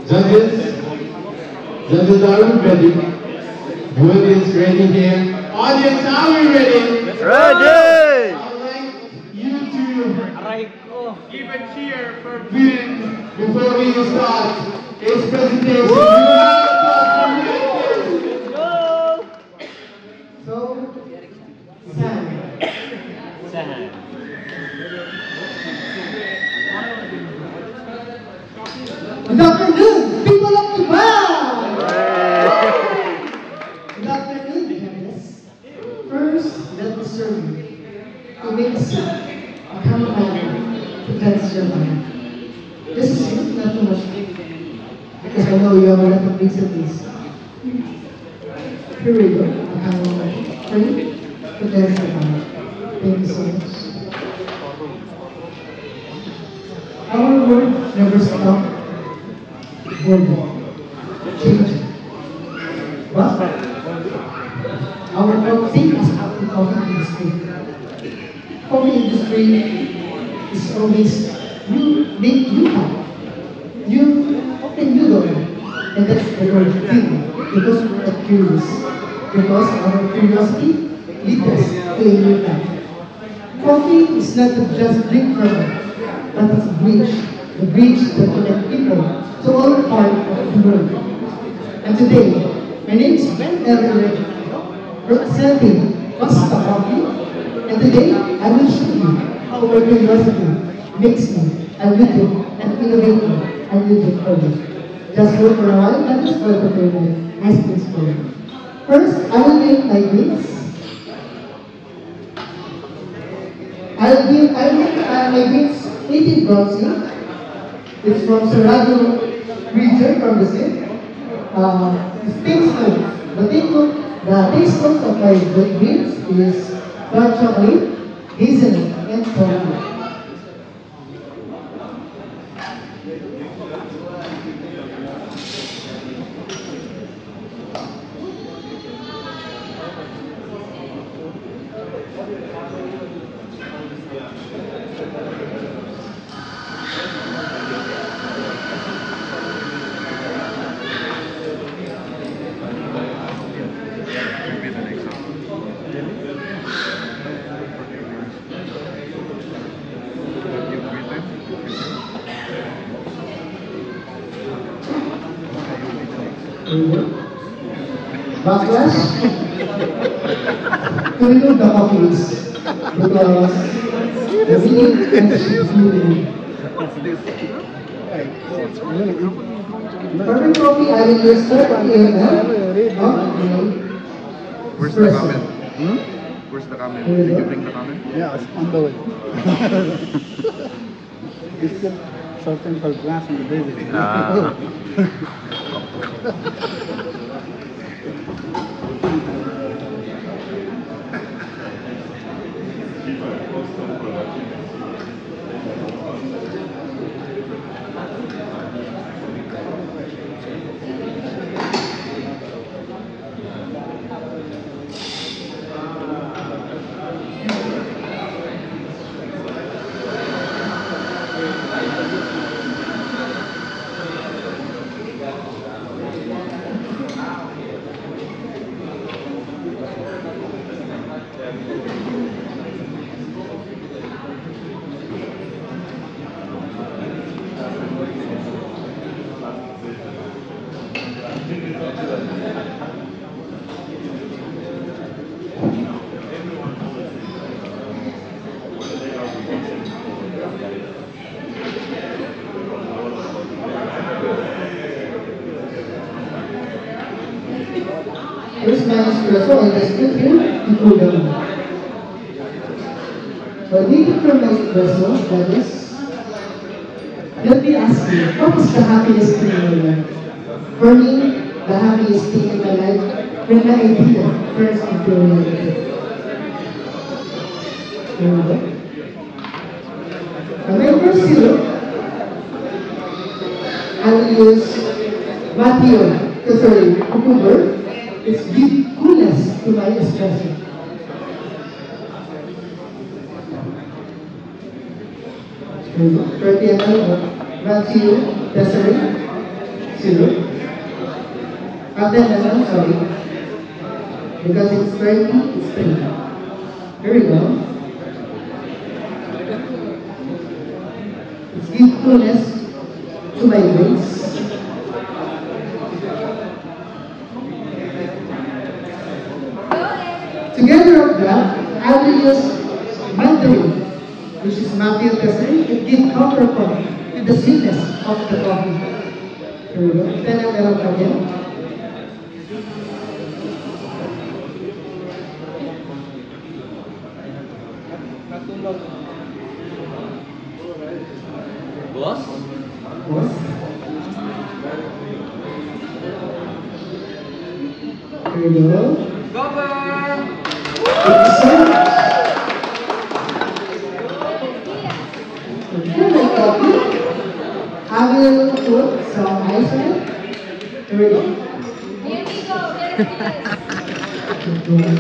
Judges, judges are we ready? Wood is ready here. Audience, are we ready? Ready! I'd like you to give a cheer for Vin before we start his presentation. You have applause for Vin. Go! So, Sam. Good afternoon, people of Dubai! Good afternoon, guys. First, let me serve you to make a soup, a chamomile to cleanse your mind. This is it, not too much, because I know you have a lot of things at least. Here we go, a chamomile for you to cleanse your mind. Thank you so much. Our word never stops. Word change. But our coffee is out the coffee industry. Coffee industry is always you make new path. You open new door. And that's the word feel. Because we're curious. Because our curiosity leads us to a new path. Coffee is not just drink product. But it's a the bridge that connects people to all parts of the world. And today, my name is Ben Everett, representing Costa Coffee, and today I will show you how our curiosity makes me a little and innovative and little further. Just wait for a while, let us go to the nice things for you. First, I will make my drinks. I'll make my drinks 18 bronzing. It's from Cerrado region from Brazil. The taste notes of my drinks is dark chocolate, hazelnut, and coffee. Backlash to remove the coffees because the meaning and feeling. Perfect coffee, I will use 30 ml. Where's the ramen? Where's the ramen? Did you bring the ramen? Yeah, it's on the way. It's still something for glass in the building. Here's my espresso and I split here to cool down. But waiting for my espresso, that is, let me ask you, what is the happiest thing in your life? For me, the happiest thing in my life when my idea turns into reality. Here we go. And my first syrup, I will use cucumber. It's give coolness to my espresso. 30 ml of Matthew Desiree. Zero. And then, I'm sorry. Because it's 30, it's 3. Here we go. Let's give coolness to my drinks. Together of that, I will use Mandarin, which is Matthew Tesseri, and give counterpoint to the sweetness of the coffee. Here we go. Then I will again. Boss? Boss. Here we go. Cover! Thank you so much. Here my coffee. I will put some ice on it. Here we go. Here we go.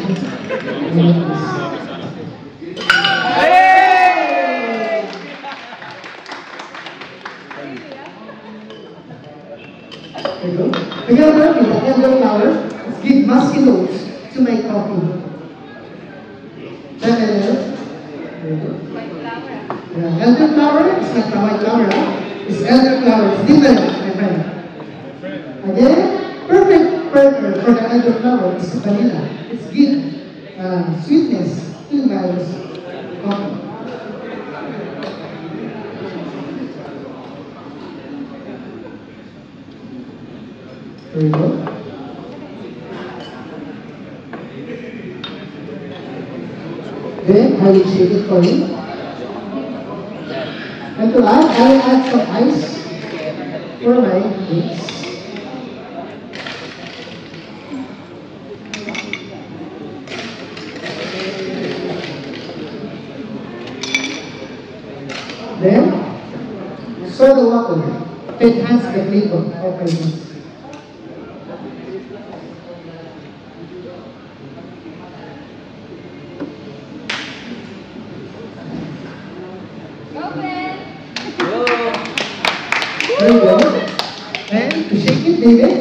There you go. Together with the elder flower, let's give musky notes to my coffee. Then there you go. Yeah, elder flower is not the white flower, huh? It's elder flower. It's different, my friend. Again, perfect partner for the elder flower is vanilla. It's give sweetness to my coffee. There you go. Then I will shake it for you. And to add, I will add some ice for my drinks. Then, soda water to enhance the flavor of my drinks. There you go. And to shake it, David.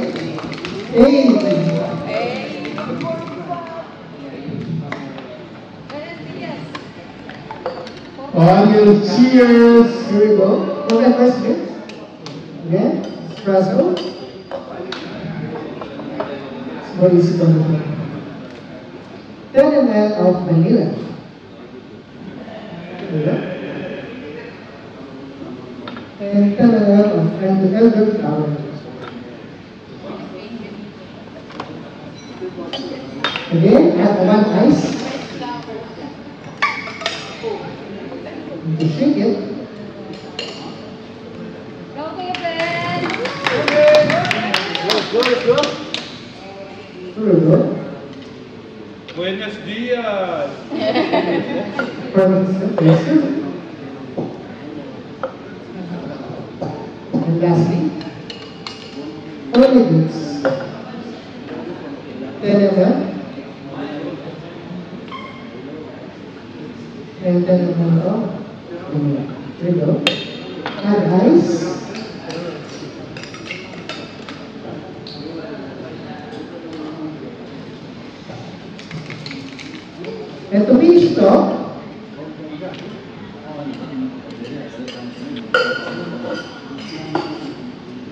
Hey. Audience, cheers. Here we go. For my first drink. Again, espresso. It's more easy to make. 10 ml of vanilla. There you go. And 10 ml of elder flower. Again, add one ice. And to shake it. Here we go. Buenos dias! Perfect step. Yes, sir. And lastly, olive juice. 10 ml. And 10 ml of vanilla. There you go. Add ice. And to finish it off,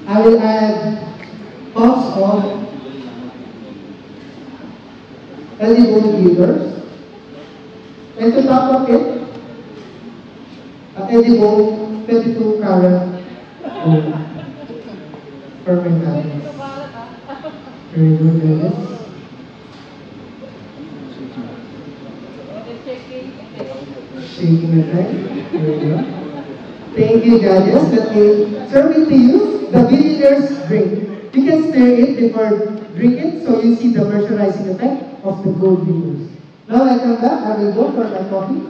I will add puffs of edible flavors, and to top of it, edible 22 carat gold for my parents. Very good, guys. Shaking my head. There we go. Thank you, judges. Let me serve it to you, the billionaire's drink. You can stir it before drinking, so you see the moisturizing effect of the gold fingers. Now I come back, I will go for my coffee.